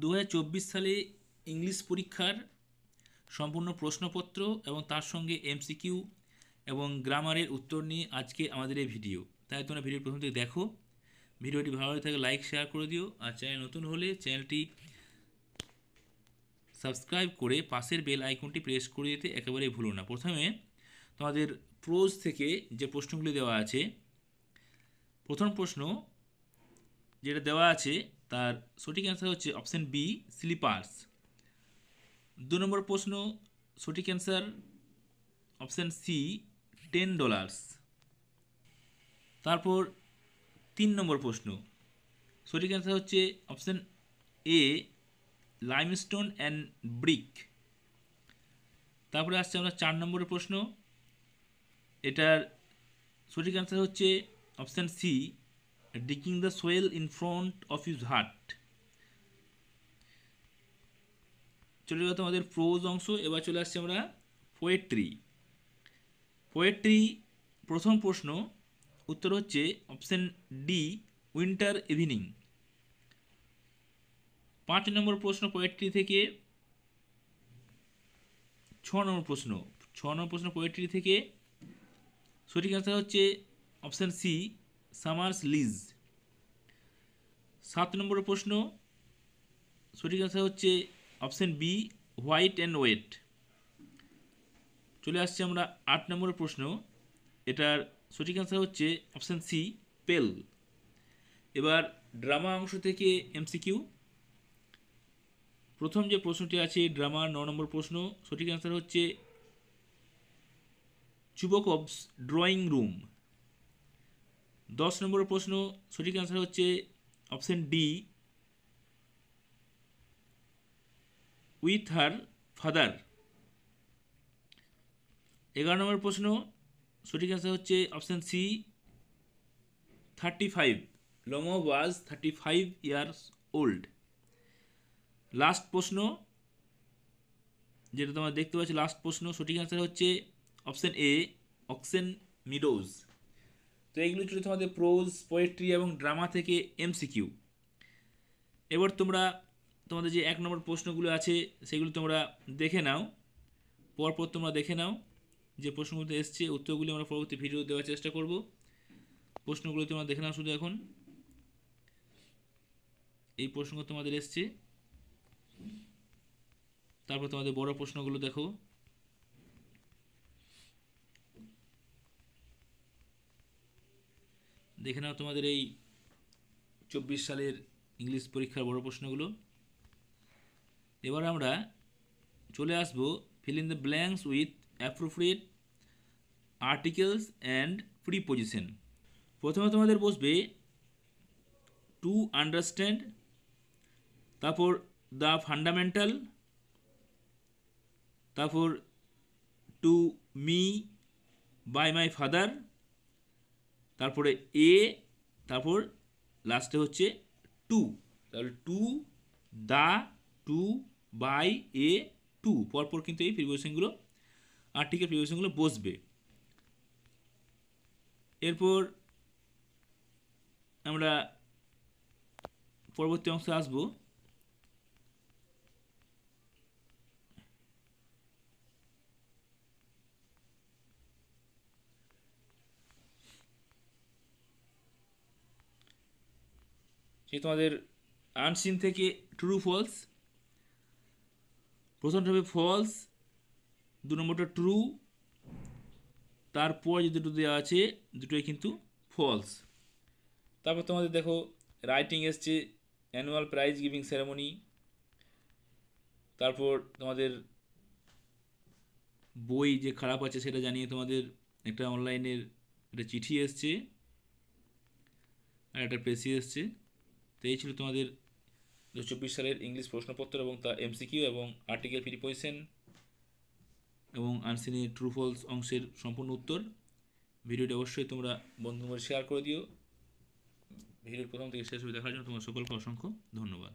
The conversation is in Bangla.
2024 সালে ইংলিশ পরীক্ষার সম্পূর্ণ প্রশ্নপত্র এবং তার সঙ্গে এমসিকিউ এবং গ্রামারের উত্তর নিয়ে আজকে আমাদের এই ভিডিও। তাই তোমরা ভিডিও প্রথম থেকে দেখো। ভিডিওটি ভালো লাগে থাকলে লাইক শেয়ার করে দিও, আর চ্যানেল নতুন হলে চ্যানেলটি সাবস্ক্রাইব করে পাশের বেল আইকনটি প্রেস করে দিতে একেবারেই ভুলো না। প্রথমে তোমাদের প্রোজ থেকে যে প্রশ্নগুলি দেওয়া আছে, প্রথম প্রশ্ন যেটা দেওয়া আছে তার সঠিক অ্যান্সার হচ্ছে অপশান বি, স্লিপার্স। 2 নম্বর প্রশ্ন সঠিক অ্যান্সার অপশান সি, $10। তারপর 3 নম্বর প্রশ্ন সঠিক অ্যান্সার হচ্ছে option A, limestone and brick. তারপরে আসছে আমরা 4 নম্বরের প্রশ্ন, এটার সঠিক অ্যান্সার হচ্ছে option C, digging the soil in front of use heart. চলে গেল আমাদের প্রোজ অংশ। এবার চলে আসছে আমরা পোয়েট্রি। প্রথম প্রশ্ন উত্তর হচ্ছে অপশান ডি, উইন্টার ইভিনিং। 5 নম্বর প্রশ্ন পোয়েট্রি থেকে 6 নম্বর প্রশ্ন পোয়েট্রি থেকে সঠিক অ্যান্সার হচ্ছে অপশান সি, সামার্স লিজ। 7 নম্বর প্রশ্ন সঠিক অ্যান্সার হচ্ছে option B, white and weight. চলে আসছে আমরা 8 নম্বর প্রশ্ন, এটার সঠিক অ্যান্সার হচ্ছে অপশান সি, পেল। এবার ড্রামা অংশ থেকে এমসিকিউ। প্রথম যে প্রশ্নটি আছে ড্রামার 9 নম্বর প্রশ্ন, সঠিক অ্যান্সার হচ্ছে চুবকভস ড্রয়িং রুম। 10 নম্বর প্রশ্ন সঠিক অ্যান্সার হচ্ছে option D, with her father. 11 নম্বর প্রশ্ন সঠিক অ্যান্সার হচ্ছে অপশান সি, 35, লোমো ওয়াজ 35 ইয়ার্স ওল্ড। লাস্ট প্রশ্ন যেটা তোমরা দেখতে পাচ্ছ, লাস্ট প্রশ্ন সঠিক অ্যান্সার হচ্ছে অপশান এ, অক্সেন মিডোজ। তো এইগুলো ছিল তোমাদের প্রোজ, পোয়েট্রি এবং ড্রামা থেকে এমসিকিউ। এবার তোমাদের যে 1 নম্বর প্রশ্নগুলো আছে সেগুলো তোমরা দেখে নাও, পরপর তোমরা দেখে নাও যে প্রশ্নগুলো এসছে। উত্তরগুলি আমরা পরবর্তী ভিডিও দেওয়ার চেষ্টা করব। প্রশ্নগুলো তোমরা দেখে নাও শুধু এখন। এই প্রশ্নগুলো তোমাদের এসছে, তারপর তোমাদের বড় প্রশ্নগুলো দেখো। দেখে নাও তোমাদের এই 24 সালের ইংলিশ পরীক্ষার বড় প্রশ্নগুলো। এবার আমরা চলে আসব fill in the blanks with appropriate articles and preposition. প্রথমে তোমাদের বসবে টু আন্ডারস্ট্যান্ড, তারপর দ্য ফান্ডামেন্টাল, তারপর to me by my father, তারপরে এ, তারপর লাস্টে হচ্ছে টু। তাহলে to, the, to, by, a, to, পরপর কিন্তু এই প্রিপোজিশনগুলো, আর্টিকেল প্রিপোজিশনগুলো বসবে। এরপর আমরা পরবর্তী অংশে আসবো। সে তোমাদের আনসিন থেকে ট্রু ফলস। প্রথমটা হবে ফলস, 2 নম্বরটা ট্রু, তারপর যে দুটো দেওয়া আছে দুটোই কিন্তু ফলস। তারপর তোমাদের দেখো রাইটিং এসছে অ্যানুয়াল প্রাইজ গিভিং সেরেমনি। তারপর তোমাদের বই যে খারাপ আছে সেটা জানিয়ে তোমাদের একটা অনলাইনের একটা চিঠি এসছে আর একটা প্রেসি এসছে। তো এই ছিল তোমাদের 2024 সালের ইংলিশ প্রশ্নপত্র এবং তা এমসিকিউ এবং আর্টিকেল প্রিপোজিশন এবং আনসিনের ট্রু ফলস অংশের সম্পূর্ণ উত্তর। ভিডিওটি অবশ্যই তোমরা বন্ধুদের শেয়ার করে দিও। ভিডিওর প্রথম থেকে শেষ হয়ে দেখার জন্য তোমার সকলকে অসংখ্য ধন্যবাদ।